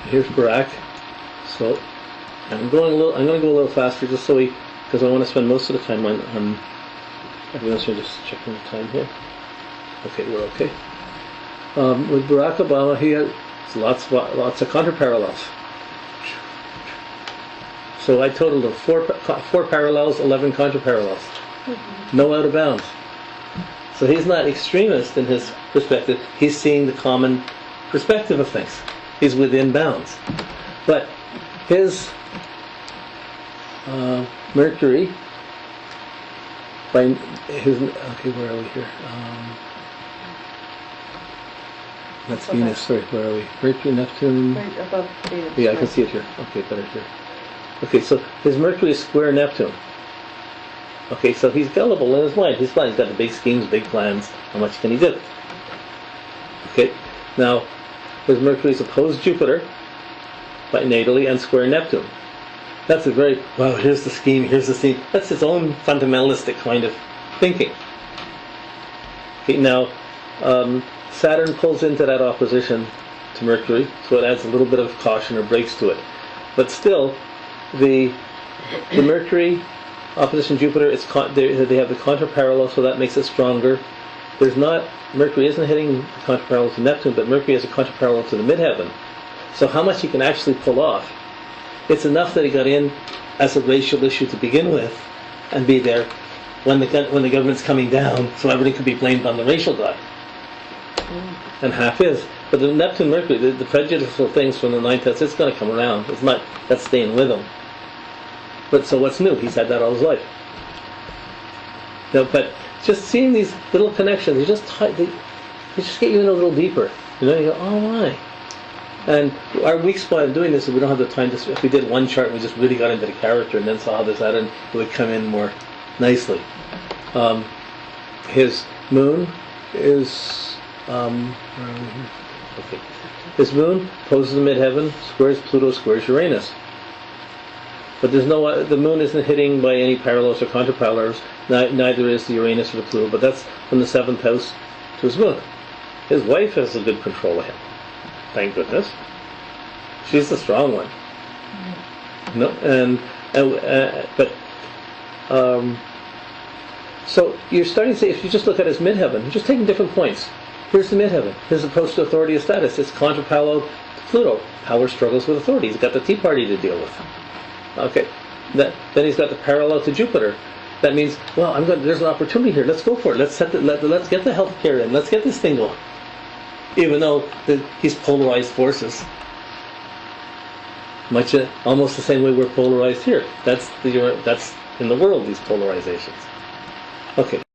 here's Barrack. So I'm going to go a little faster just so because I want to spend most of the time on everyone's just checking the time here. Okay, we're okay. With Barrack Obama, he has lots of contra-parallels. So I totaled of four parallels, 11 contra-parallels. No out of bounds. So he's not extremist in his perspective. He's seeing the common perspective of things. He's within bounds. But his Mercury, where are we here? That's Venus, sorry, where are we? Mercury, Neptune. Right above Venus. Yeah, I can see it here. Okay, better here. Okay, so his Mercury is square Neptune. Okay, so he's gullible in his mind. He's got the big schemes, big plans. How much can he do? Okay, now his Mercury is opposed Jupiter, but natally, and square Neptune. That's a very, well, here's the scheme, here's the scheme. That's his own fundamentalistic kind of thinking. Okay, now, Saturn pulls into that opposition to Mercury, so it adds a little bit of caution or brakes to it. But still, the Mercury opposition Jupiter, they have the contra-parallel, so that makes it stronger. Mercury isn't hitting the contra-parallel to Neptune, but Mercury has a contra-parallel to the midheaven. So how much he can actually pull off? It's enough that he got in as a racial issue to begin with, and be there when the government's coming down, so everything can be blamed on the racial guy. And half is. But the Neptune Mercury, the prejudicial things from the 9th house, it's going to come around. It's not, that's staying with him. But so what's new? He's had that all his life. But just seeing these little connections, they just get you in a little deeper. You go, oh my. And our weak spot in doing this is we don't have the time to. If we did one chart, and we just really got into the character and then saw how this added, it would come in more nicely. His moon is where are we here? Okay. His moon poses the midheaven, squares Pluto, squares Uranus. But the moon isn't hitting by any parallels or contra-parallels. Neither is the Uranus or the Pluto. But that's from the 7th house to his moon. His wife has a good control of him. Thank goodness. She's the strong one. No, so you're starting to see, if you just look at his midheaven, you're just taking different points. Here's the midheaven. His approach to authority and status. It's contra-parallel to Pluto. Power struggles with authority. He's got the Tea Party to deal with. Okay. Then he's got the parallel to Jupiter. That means, well, there's an opportunity here. Let's go for it. Let's get the healthcare in. Let's get this thing going. Even though he's polarized forces. Almost the same way we're polarized here. That's in the world, these polarizations. Okay.